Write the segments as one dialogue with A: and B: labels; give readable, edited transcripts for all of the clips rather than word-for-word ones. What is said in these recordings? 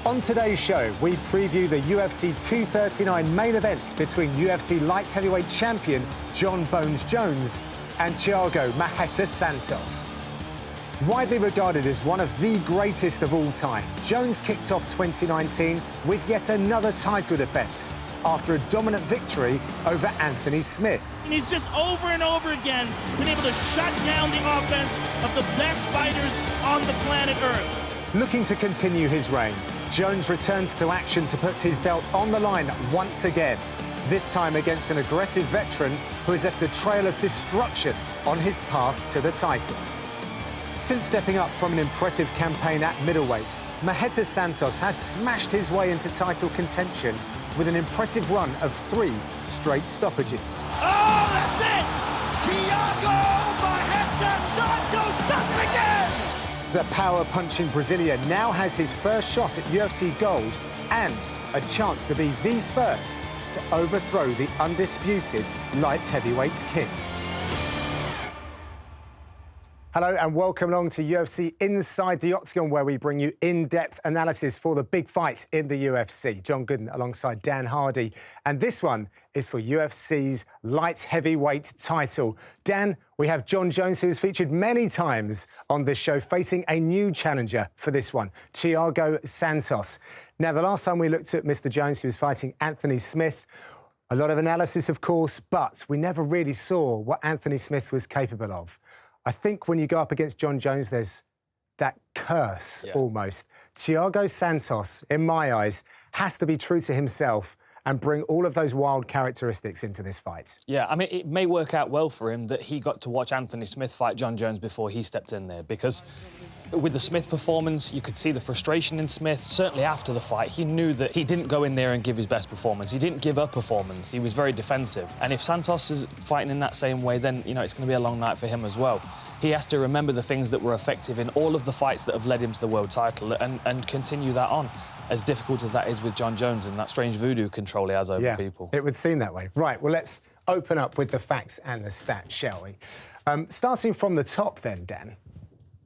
A: On today's show, we preview the UFC 239 main event between UFC light heavyweight champion Jon Bones Jones and Thiago Marreta Santos. Widely regarded as one of the greatest of all time, Jones kicked off 2019 with yet another title defense after a dominant victory over Anthony Smith.
B: And he's just over and over again been able to shut down the offense of the best fighters on the planet Earth.
A: Looking to continue his reign, Jones returns to action to put his belt on the line once again, this time against an aggressive veteran who has left a trail of destruction on his path to the title. Since stepping up from an impressive campaign at middleweight, Marreta Santos has smashed his way into title contention with an impressive run of 3 straight stoppages.
B: Oh, that's it! Thiago Marreta Santos does it again!
A: The power-punching Brazilian now has his first shot at UFC Gold and a chance to be the first to overthrow the undisputed light heavyweight king. Hello and welcome along to UFC Inside the Octagon, where we bring you in-depth analysis for the big fights in the UFC. John Gooden alongside Dan Hardy. And this one is for UFC's light heavyweight title. Dan, we have Jon Jones, who's featured many times on this show, facing a new challenger for this one, Thiago Santos. Now, the last time we looked at Mr. Jones, he was fighting Anthony Smith. A lot of analysis, of course, but we never really saw what Anthony Smith was capable of. I think when you go up against Jon Jones, there's that curse almost. Thiago Santos, in my eyes, has to be true to himself and bring all of those wild characteristics into this fight.
C: Yeah, I mean, it may work out well for him that he got to watch Anthony Smith fight Jon Jones before he stepped in there, because with the Smith performance, you could see the frustration in Smith. Certainly after the fight, he knew that he didn't go in there and give his best performance. He didn't give up performance. He was very defensive. And if Santos is fighting in that same way, then, you know, it's going to be a long night for him as well. He has to remember the things that were effective in all of the fights that have led him to the world title and continue that on, as difficult as that is with Jon Jones and that strange voodoo control he has over people.
A: It would seem that way. Right, well, let's open up with the facts and the stats, shall we? Starting from the top then, Dan,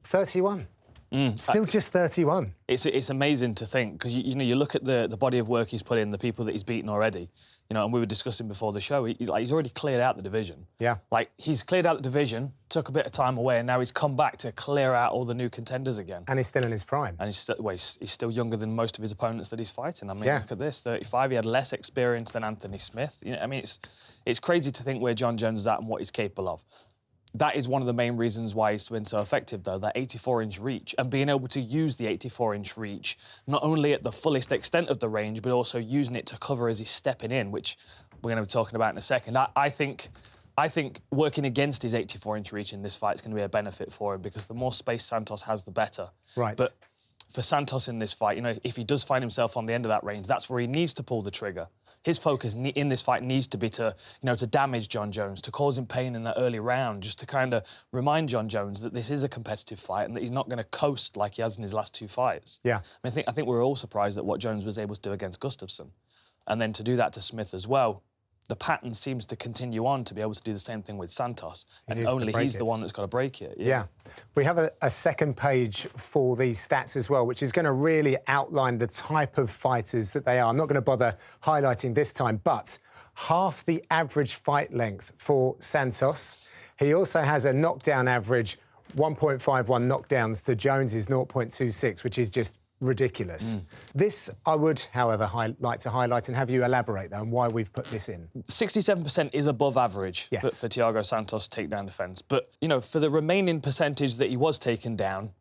A: 31. Still just 31.
C: It's amazing to think, because you know, you look at the body of work he's put in, the people that he's beaten already, you know, and we were discussing before the show, he's already cleared out the division.
A: Yeah.
C: Like, he's cleared out the division, took a bit of time away, and now he's come back to clear out all the new contenders again.
A: And he's still in his prime.
C: And he's still younger than most of his opponents that he's fighting. I mean, look at this, 35. He had less experience than Anthony Smith. You know, I mean, it's crazy to think where Jon Jones is at and what he's capable of. That is one of the main reasons why he's been so effective, though, that 84-inch reach, and being able to use the 84-inch reach, not only at the fullest extent of the range, but also using it to cover as he's stepping in, which we're going to be talking about in a second. I think working against his 84-inch reach in this fight is going to be a benefit for him, because the more space Santos has, the better.
A: Right.
C: But for Santos in this fight, you know, if he does find himself on the end of that range, that's where he needs to pull the trigger. His focus in this fight needs to be to, you know, to damage Jon Jones, to cause him pain in that early round, just to kind of remind Jon Jones that this is a competitive fight and that he's not going to coast like he has in his last 2 fights.
A: Yeah.
C: I think we were all surprised at what Jones was able to do against Gustafsson. And then to do that to Smith as well, the pattern seems to continue on to be able to do the same thing with Santos. And only he's the one that's got to break it.
A: Yeah. We have a second page for these stats as well, which is going to really outline the type of fighters that they are. I'm not going to bother highlighting this time, but half the average fight length for Santos. He also has a knockdown average, 1.51 knockdowns to Jones's 0.26, which is just ridiculous. This, I would, however, like to highlight and have you elaborate, though, on why we've put this in.
C: 67% is above average for Thiago Santos' takedown defence. But, you know, for the remaining percentage that he was taken down,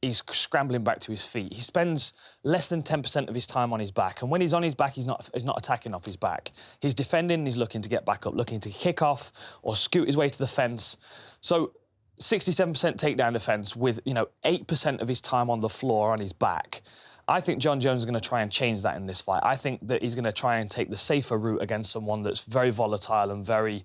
C: he's scrambling back to his feet. He spends less than 10% of his time on his back. And when he's on his back, he's not attacking off his back. He's defending, he's looking to get back up, looking to kick off or scoot his way to the fence. So 67% takedown defence with, you know, 8% of his time on the floor on his back. I think Jon Jones is going to try and change that in this fight. I think that he's going to try and take the safer route against someone that's very volatile and very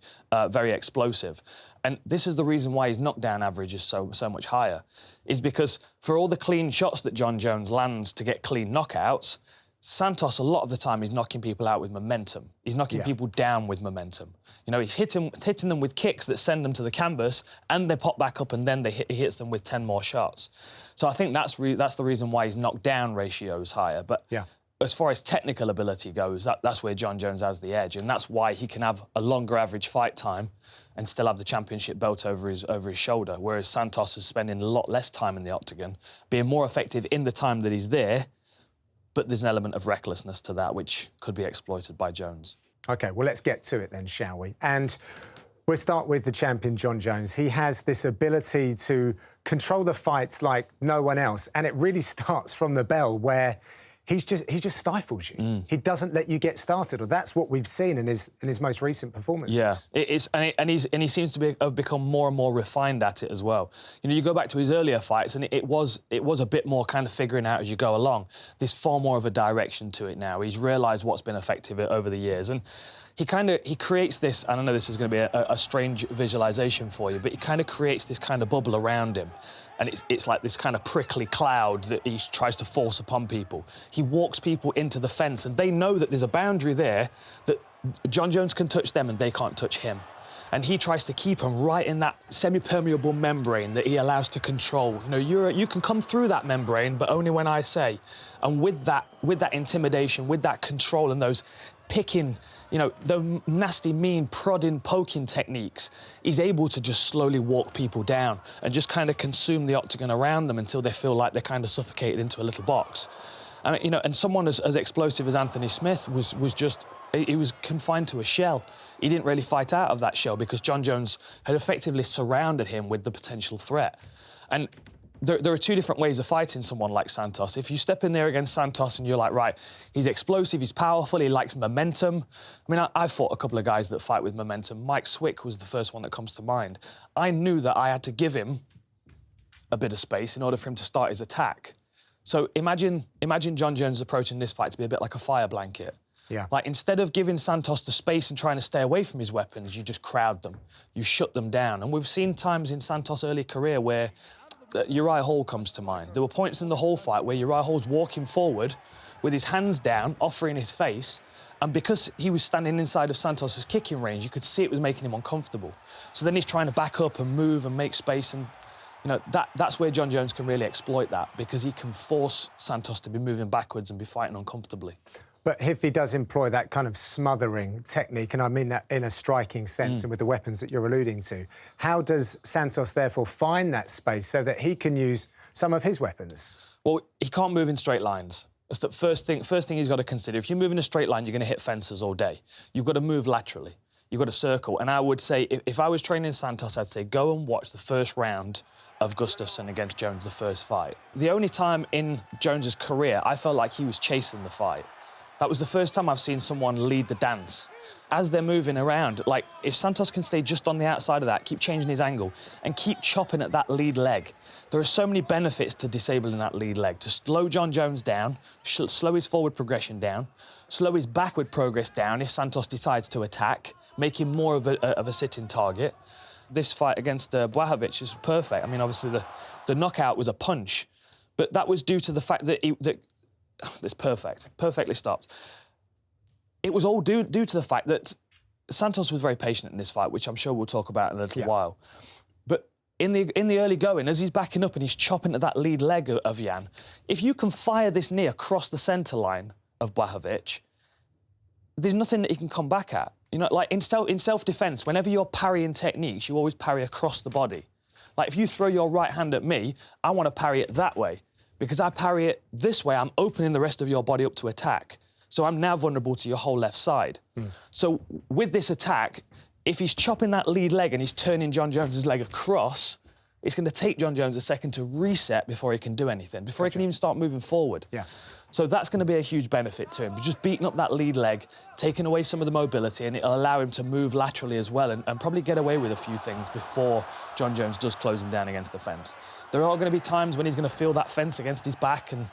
C: explosive. And this is the reason why his knockdown average is so much higher, is because for all the clean shots that Jon Jones lands to get clean knockouts, Santos, a lot of the time, is knocking people out with momentum. He's knocking people down with momentum. You know, he's hitting them with kicks that send them to the canvas, and they pop back up, and then he hits them with 10 more shots. So I think that's the reason why his knockdown ratio is higher. But as far as technical ability goes, that's where Jon Jones has the edge, and that's why he can have a longer average fight time and still have the championship belt over his shoulder, whereas Santos is spending a lot less time in the octagon, being more effective in the time that he's there, but there's an element of recklessness to that which could be exploited by Jones. OK, well, let's get to it then, shall we? And we'll start with the champion, Jon Jones. He has this ability to control the fights like no one else, and it really starts from the bell, where he just stifles you. He doesn't let you get started, or that's what we've seen in his most recent performances. Yeah, he seems to have become more and more refined at it as well. You know, you go back to his earlier fights, and it was a bit more kind of figuring out as you go along. There's far more of a direction to it now. He's realised what's been effective over the years, and he creates this. I don't know, this is going to be a strange visualisation for you, but he kind of creates this kind of bubble around him. And it's like this kind of prickly cloud that he tries to force upon people. He walks people into the fence, and they know that there's a boundary there that Jon Jones can touch them and they can't touch him. And he tries to keep them right in that semi-permeable membrane that he allows to control. You know, you can come through that membrane, but only when I say. And with that intimidation, with that control and those picking, you know, the nasty, mean, prodding, poking techniques, he's able to just slowly walk people down and just kind of consume the octagon around them until they feel like they're kind of suffocated into a little box. I mean, you know, and someone as explosive as Anthony Smith was confined to a shell. He didn't really fight out of that shell because Jon Jones had effectively surrounded him with the potential threat. And there are two different ways of fighting someone like Santos. If you step in there against Santos and you're like, right, he's explosive, he's powerful, he likes momentum. I mean, I've fought a couple of guys that fight with momentum. Mike Swick was the first one that comes to mind. I knew that I had to give him a bit of space in order for him to start his attack. So imagine Jon Jones approaching this fight to be a bit like a fire blanket. Yeah. Like, instead of giving Santos the space and trying to stay away from his weapons, you just crowd them. You shut them down. And we've seen times in Santos' early career where Uriah Hall comes to mind. There were points in the Hall fight where Uriah Hall's walking forward with his hands down, offering his face, and because he was standing inside of Santos' kicking range, you could see it was making him uncomfortable. So then he's trying to back up and move and make space, and you know, that's where Jon Jones can really exploit that, because he can force Santos to be moving backwards and be fighting uncomfortably. But if he does employ that kind of smothering technique, and I mean that in a striking sense and with the weapons that you're alluding to, how does Santos therefore find that space so that he can use some of his weapons? Well, he can't move in straight lines. That's the first thing he's got to consider. If you move in a straight line, you're going to hit fences all day. You've got to move laterally. You've got to circle. And I would say, if I was training Santos, I'd say go and watch the first round of Gustafsson against Jones, the first fight. The only time in Jones's career I felt like he was chasing the fight. That was the first time I've seen someone lead the dance. As they're moving around, like, if Santos can stay just on the outside of that, keep changing his angle, and keep chopping at that lead leg, there are so many benefits to disabling that lead leg, to slow Jon Jones down, slow his forward progression down, slow his backward progress down if Santos decides to attack, make him more of a sitting target. This fight against Blachowicz is perfect. I mean, obviously, the knockout was a punch, but that was due to the fact that it's perfectly stopped. It was all due to the fact that Santos was very patient in this fight, which I'm sure we'll talk about in a little while. But in the early going, as he's backing up and he's chopping at that lead leg of Jan, if you can fire this knee across the centre line of Blachowicz, there's nothing that he can come back at. You know, like in self-defence, whenever you're parrying techniques, you always parry across the body. Like, if you throw your right hand at me, I want to parry it that way. Because I parry it this way, I'm opening the rest of your body up to attack. So I'm now vulnerable to your whole left side. So with this attack, if he's chopping that lead leg and he's turning Jon Jones' leg across, it's going to take Jon Jones a second to reset before he can do anything, before he can even start moving forward. Yeah. So that's going to be a huge benefit to him. Just beating up that lead leg, taking away some of the mobility, and it'll allow him to move laterally as well and probably get away with a few things before Jon Jones does close him down against the fence. There are going to be times when he's going to feel that fence against his back, and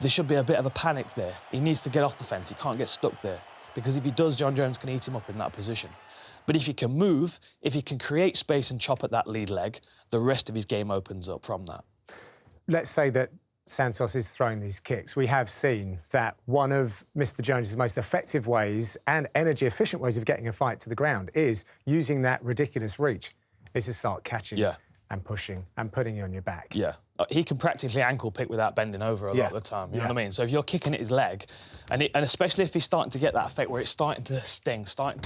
C: there should be a bit of a panic there. He needs to get off the fence. He can't get stuck there, because if he does, Jon Jones can eat him up in that position. But if he can move, if he can create space and chop at that lead leg, the rest of his game opens up from that. Let's say that
A: Santos is throwing these kicks, we have seen that one of Mr. Jones' most effective ways and energy-efficient ways of getting a fight to the ground is using that ridiculous reach, is to start catching and pushing and putting you on your back.
C: Yeah. He can practically ankle pick without bending over a lot of the time, you know what I mean? So if you're kicking at his leg, and especially if he's starting to get that effect where it's starting to sting, starting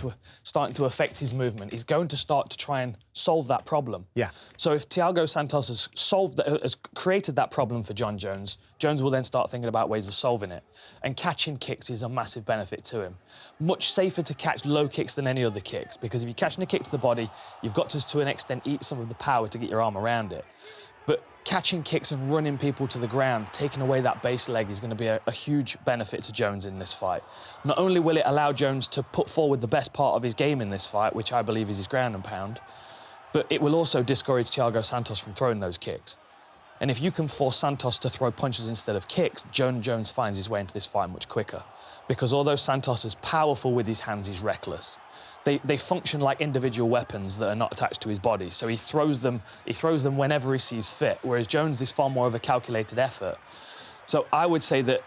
C: to affect his movement, he's going to start to try and solve that problem.
A: Yeah.
C: So if Thiago Santos has created that problem for Jon Jones, Jones will then start thinking about ways of solving it. And catching kicks is a massive benefit to him. Much safer to catch low kicks than any other kicks, because if you're catching a kick to the body, you've got to an extent, eat some of the power to get your arm around it. But catching kicks and running people to the ground, taking away that base leg, is going to be a huge benefit to Jones in this fight. Not only will it allow Jones to put forward the best part of his game in this fight, which I believe is his ground and pound, but it will also discourage Thiago Santos from throwing those kicks. And if you can force Santos to throw punches instead of kicks, Jones finds his way into this fight much quicker. Because although Santos is powerful with his hands, he's reckless. They function like individual weapons that are not attached to his body. So he throws them whenever he sees fit, whereas Jones is far more of a calculated effort. So I would say that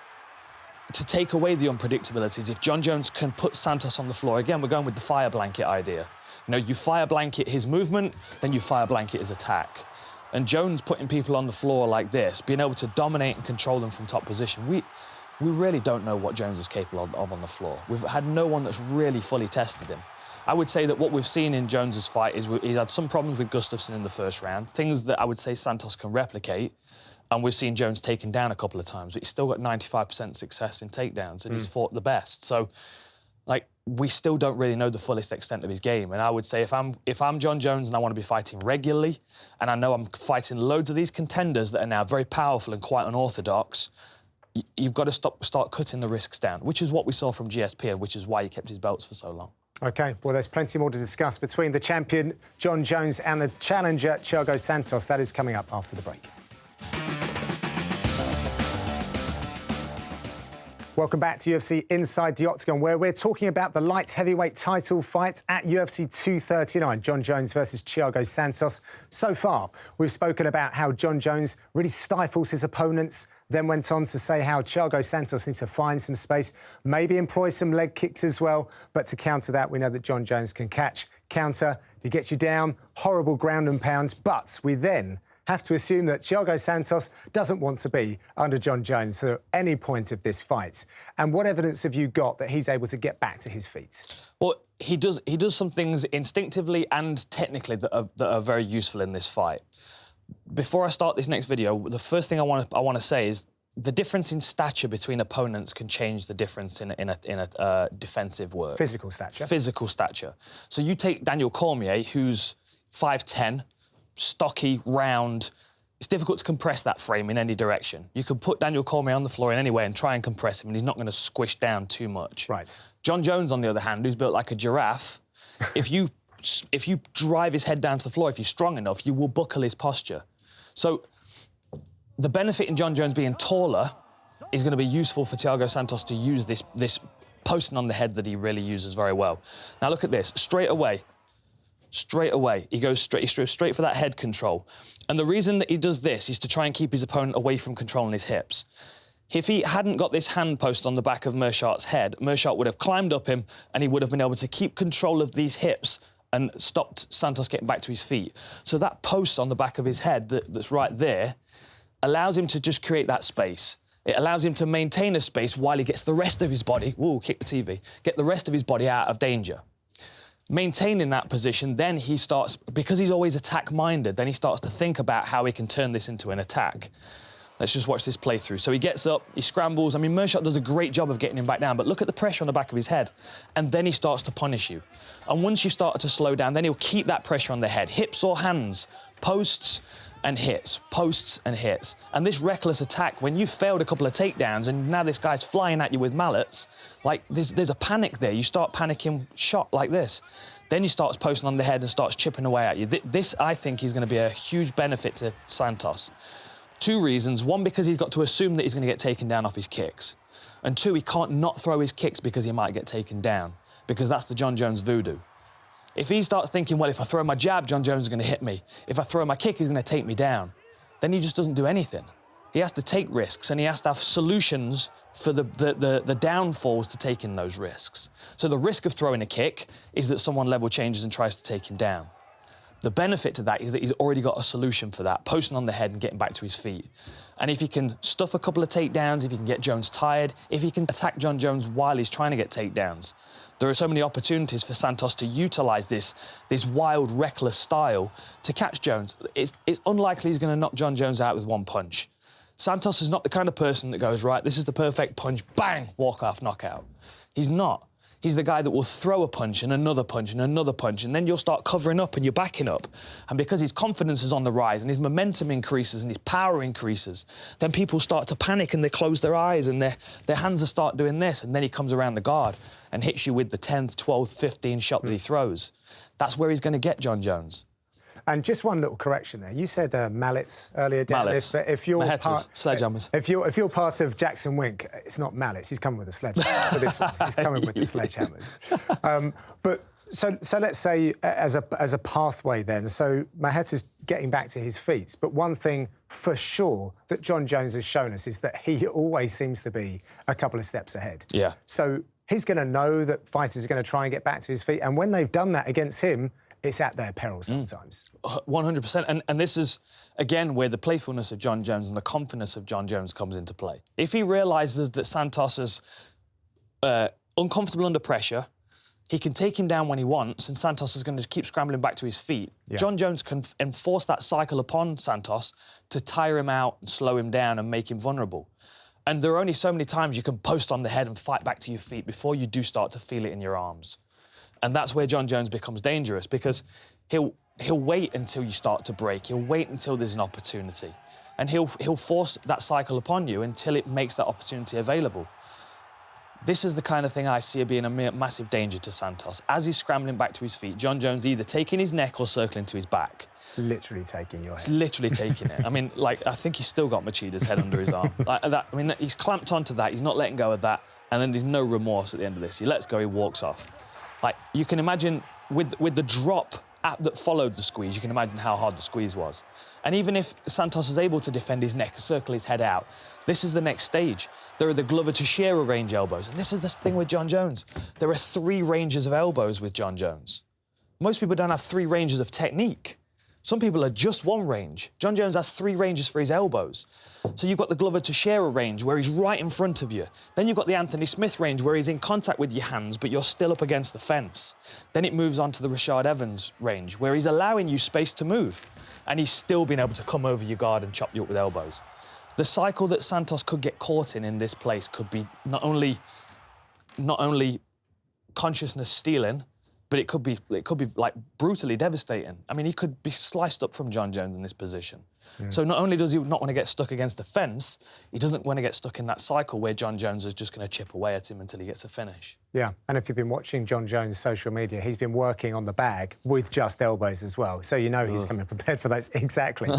C: to take away the unpredictabilities, if Jon Jones can put Santos on the floor, again, we're going with the fire blanket idea. You know, you fire blanket his movement, then you fire blanket his attack. And Jones putting people on the floor like this, being able to dominate and control them from top position, we really don't know what Jones is capable of on the floor. We've had no one that's really fully tested him. I would say that what we've seen in Jones's fight is he's had some problems with Gustafsson in the first round, things that I would say Santos can replicate, and we've seen Jones taken down a couple of times, but he's still got 95% success in takedowns, and he's fought the best. So, like, we still don't really know the fullest extent of his game. And I would say if I'm Jon Jones and I want to be fighting regularly, and I know I'm fighting loads of these contenders that are now very powerful and quite unorthodox, you've got to start cutting the risks down, which is what we saw from GSP, and which is why he kept his belts for so long.
A: OK, well, there's plenty more to discuss between the champion, Jon Jones, and the challenger, Thiago Santos. That is coming up after the break. Welcome back to UFC Inside the Octagon, where we're talking about the light heavyweight title fights at UFC 239, Jon Jones versus Thiago Santos. So far, we've spoken about how Jon Jones really stifles his opponents, then went on to say how Thiago Santos needs to find some space, maybe employ some leg kicks as well. But to counter that, we know that Jon Jones can catch, counter, he gets you down, horrible ground and pound. But we then have to assume that Thiago Santos doesn't want to be under Jon Jones for any point of this fight. And what evidence have you got that he's able to get back to his feet?
C: Well, he does some things instinctively and technically that are very useful in this fight. Before I start this next video, the first thing I want to say is the difference in stature between opponents can change the difference in a defensive work.
A: Physical stature.
C: Physical stature. So you take Daniel Cormier, who's 5'10", stocky, round. It's difficult to compress that frame in any direction. You can put Daniel Cormier on the floor in any way and try and compress him, and he's not going to squish down too much.
A: Right.
C: Jon Jones, on the other hand, who's built like a giraffe, if you drive his head down to the floor, if you're strong enough, you will buckle his posture. So the benefit in Jon Jones being taller is going to be useful for Thiago Santos to use this posting on the head that he really uses very well. Now look at this, straight away, he goes straight for that head control. And the reason that he does this is to try and keep his opponent away from controlling his hips. If he hadn't got this hand post on the back of Meerschaert's head, Meerschaert would have climbed up him and he would have been able to keep control of these hips and stopped Santos getting back to his feet. So that post on the back of his head that's right there allows him to just create that space. It allows him to maintain a space while he gets the rest of his body, kick the TV, get the rest of his body out of danger. Maintaining that position, then he starts, because he's always attack-minded, then he starts to think about how he can turn this into an attack. Let's just watch this playthrough. So he gets up, he scrambles. I mean, Meerschaert does a great job of getting him back down, but look at the pressure on the back of his head. And then he starts to punish you. And once you start to slow down, then he'll keep that pressure on the head. Hips or hands, posts and hits, posts and hits. And this reckless attack, when you've failed a couple of takedowns and now this guy's flying at you with mallets, like there's a panic there. You start panicking, shot like this. Then he starts posting on the head and starts chipping away at you. This, I think, is going to be a huge benefit to Santos. Two reasons. One, because he's got to assume that he's going to get taken down off his kicks. And two, he can't not throw his kicks because he might get taken down, because that's the Jon Jones voodoo. If he starts thinking, well, if I throw my jab, Jon Jones is going to hit me. If I throw my kick, he's going to take me down. Then he just doesn't do anything. He has to take risks, and he has to have solutions for the downfalls to taking those risks. So the risk of throwing a kick is that someone level changes and tries to take him down. The benefit to that is that he's already got a solution for that, posting on the head and getting back to his feet. And if he can stuff a couple of takedowns, if he can get Jones tired, if he can attack Jon Jones while he's trying to get takedowns, there are so many opportunities for Santos to utilise this wild, reckless style to catch Jones. It's unlikely he's going to knock Jon Jones out with one punch. Santos is not the kind of person that goes, right, this is the perfect punch, bang, walk off, knockout. He's not. He's the guy that will throw a punch and another punch and another punch, and then you'll start covering up and you're backing up. And because his confidence is on the rise and his momentum increases and his power increases, then people start to panic and they close their eyes and their hands will start doing this, and then he comes around the guard and hits you with the 10th, 12th, 15th shot that he throws. That's where he's going to get Jon Jones.
A: And just one little correction there. You said mallets earlier, Dan.
C: Mallets.
A: If you're
C: sledgehammers.
A: If you're part of Jackson Wink, it's not mallets. He's coming with a sledgehammer for this one. He's coming with the sledgehammers. But so let's say as a pathway then. So Marreta's getting back to his feet. But one thing for sure that Jon Jones has shown us is that he always seems to be a couple of steps ahead.
C: Yeah.
A: So he's going to know that fighters are going to try and get back to his feet. And when they've done that against him, it's at their peril sometimes.
C: 100%. And this is, again, where the playfulness of Jon Jones and the confidence of Jon Jones comes into play. If he realises that Santos is uncomfortable under pressure, he can take him down when he wants, and Santos is going to keep scrambling back to his feet. Yeah. Jon Jones can enforce that cycle upon Santos to tire him out and slow him down and make him vulnerable. And there are only so many times you can post on the head and fight back to your feet before you do start to feel it in your arms. And that's where Jon Jones becomes dangerous, because he'll wait until you start to break. He'll wait until there's an opportunity. And he'll force that cycle upon you until it makes that opportunity available. This is the kind of thing I see being a massive danger to Santos. As he's scrambling back to his feet, Jon Jones either taking his neck or circling to his back.
A: Literally taking your head.
C: It's literally taking it. I mean, like, I think he's still got Machida's head under his arm. Like that. I mean, he's clamped onto that. He's not letting go of that. And then there's no remorse at the end of this. He lets go, he walks off. Like, you can imagine with the drop that followed the squeeze, you can imagine how hard the squeeze was. And even if Santos is able to defend his neck, circle his head out, this is the next stage. There are the Glover Teixeira range elbows. And this is the thing with Jon Jones. There are 3 ranges of elbows with Jon Jones. Most people don't have 3 ranges of technique. Some people are just 1 range. Jon Jones has 3 ranges for his elbows. So you've got the Glover Teixeira range, where he's right in front of you. Then you've got the Anthony Smith range, where he's in contact with your hands, but you're still up against the fence. Then it moves on to the Rashad Evans range, where he's allowing you space to move, and he's still been able to come over your guard and chop you up with elbows. The cycle that Santos could get caught in this place could be not only consciousness stealing, but it could be like brutally devastating. I mean, he could be sliced up from Jon Jones in this position. So not only does he not want to get stuck against the fence, he doesn't want to get stuck in that cycle where Jon Jones is just going to chip away at him until he gets a finish. Yeah,
A: and if you've been watching Jon Jones' social media, he's been working on the bag with just elbows as well. So you know he's coming prepared for those. Exactly.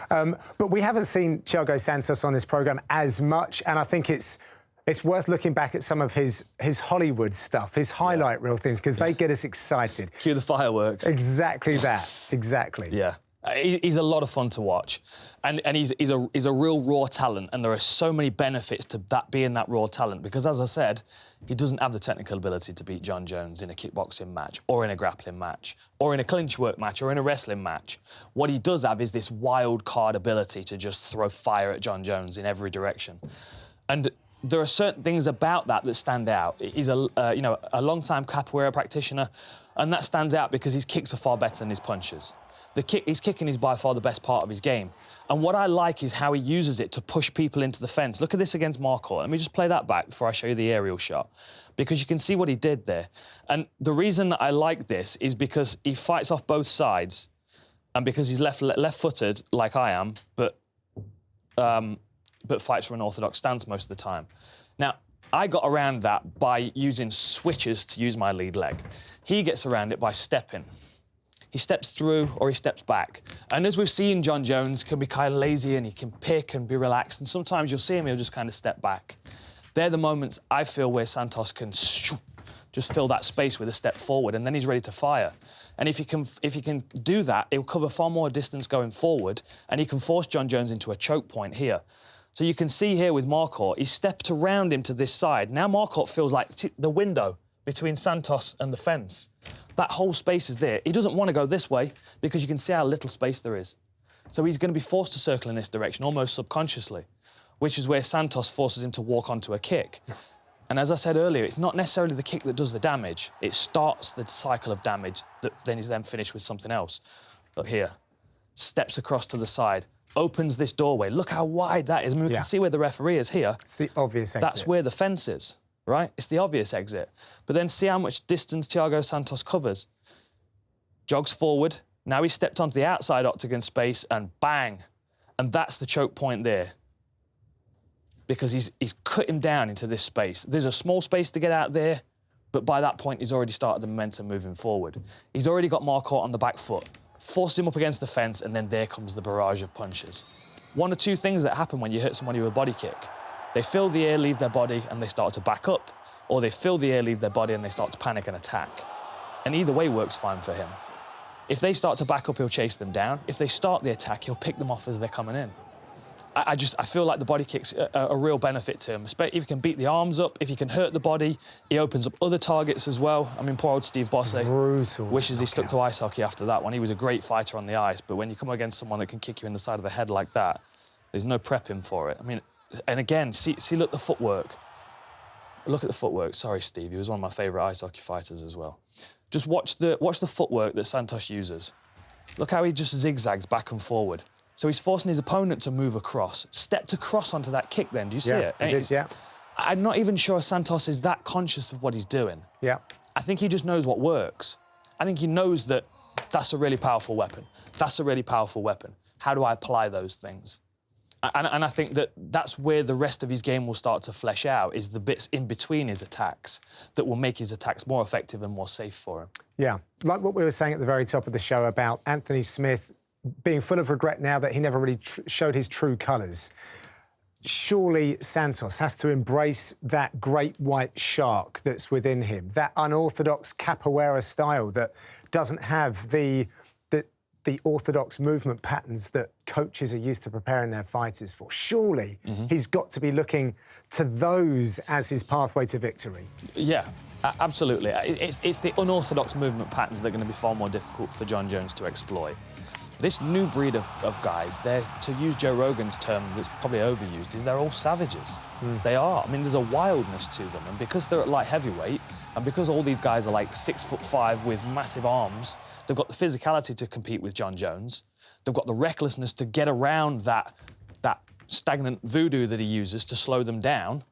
A: But we haven't seen Thiago Santos on this programme as much, and I think it's worth looking back at some of his Hollywood stuff, his highlight reel things, because they get us excited.
C: Cue the fireworks.
A: Exactly that. Exactly.
C: Yeah. He's a lot of fun to watch. And he's a real raw talent, and there are so many benefits to that being that raw talent, because, as I said, he doesn't have the technical ability to beat Jon Jones in a kickboxing match or in a grappling match or in a clinch work match or in a wrestling match. What he does have is this wild card ability to just throw fire at Jon Jones in every direction. And there are certain things about that stand out. He's a long-time capoeira practitioner, and that stands out because his kicks are far better than his punches. His kicking is by far the best part of his game. And what I like is how he uses it to push people into the fence. Look at this against Marco. Let me just play that back before I show you the aerial shot, because you can see what he did there. And the reason that I like this is because he fights off both sides, and because he's left-footed, like I am, but fights from an orthodox stance most of the time. Now, I got around that by using switches to use my lead leg. He gets around it by stepping. He steps through or he steps back. And as we've seen, Jon Jones can be kind of lazy and he can pick and be relaxed. And sometimes you'll see him, he'll just kind of step back. They're the moments I feel where Santos can just fill that space with a step forward, and then he's ready to fire. And if he can do that, he'll cover far more distance going forward, and he can force Jon Jones into a choke point here. So you can see here with Marquardt, he stepped around him to this side. Now Marquardt feels like the window between Santos and the fence. That whole space is there. He doesn't want to go this way because you can see how little space there is. So he's going to be forced to circle in this direction, almost subconsciously, which is where Santos forces him to walk onto a kick. And as I said earlier, it's not necessarily the kick that does the damage. It starts the cycle of damage that then is then finished with something else. Look here, steps across to the side, opens this doorway. Look how wide that is. I mean, we can see where the referee is here.
A: It's the obvious exit.
C: That's where the fence is, right? It's the obvious exit. But then see how much distance Thiago Santos covers. Jogs forward. Now he stepped onto the outside octagon space and bang. And that's the choke point there. Because he's cut him down into this space. There's a small space to get out there, but by that point, he's already started the momentum moving forward. He's already got Marquardt on the back foot, forced him up against the fence, and then there comes the barrage of punches. One or two things that happen when you hit somebody with a body kick. They feel the air leave their body and they start to back up, or they feel the air leave their body and they start to panic and attack. And either way works fine for him. If they start to back up, he'll chase them down. If they start the attack, he'll pick them off as they're coming in. I feel like the body kick's a real benefit to him. If he can beat the arms up, if he can hurt the body, he opens up other targets as well. I mean, poor old Steve Bosse wishes he stuck to ice hockey after that one. He was a great fighter on the ice, but when you come against someone that can kick you in the side of the head like that, there's no prepping for it. I mean, and again, see, look, the footwork. Look at the footwork. Sorry, Steve, he was one of my favourite ice hockey fighters as well. Just watch the footwork that Santos uses. Look how he just zigzags back and forward. So he's forcing his opponent to move across, stepped across onto that kick then. Do you see it?
A: He did, yeah.
C: I'm not even sure Santos is that conscious of what he's doing.
A: Yeah.
C: I think he just knows what works. I think he knows that that's a really powerful weapon. That's a really powerful weapon. How do I apply those things? And I think that that's where the rest of his game will start to flesh out, is the bits in between his attacks that will make his attacks more effective and more safe for him. Yeah,
A: like what we were saying at the very top of the show about Anthony Smith being full of regret now that he never really showed his true colours. Surely Santos has to embrace that great white shark that's within him, that unorthodox capoeira style that doesn't have the orthodox movement patterns that coaches are used to preparing their fighters for. Surely he's got to be looking to those as his pathway to victory.
C: Yeah, absolutely. It's the unorthodox movement patterns that are going to be far more difficult for Jon Jones to exploit. This new breed of guys, they're, to use Joe Rogan's term that's probably overused, is they're all savages. They are. I mean, there's a wildness to them. And because they're at light heavyweight, and because all these guys are like 6'5" with massive arms, they've got the physicality to compete with Jon Jones. They've got the recklessness to get around that stagnant voodoo that he uses to slow them down.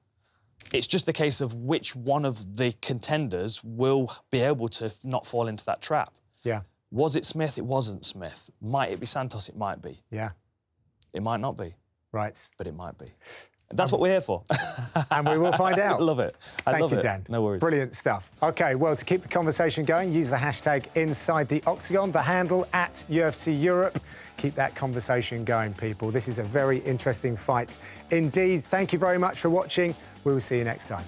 C: It's just a case of which one of the contenders will be able to not fall into that trap.
A: Yeah.
C: Was it Smith? It wasn't Smith. Might it be Santos? It might be.
A: Yeah.
C: It might not be.
A: Right.
C: But it might be. That's what we're here for.
A: And we will find out.
C: I love it.
A: Thank you, Dan.
C: No worries.
A: Brilliant stuff. OK, well, to keep the conversation going, use the hashtag Inside the Octagon, the handle at UFC Europe. Keep that conversation going, people. This is a very interesting fight indeed. Thank you very much for watching. We will see you next time.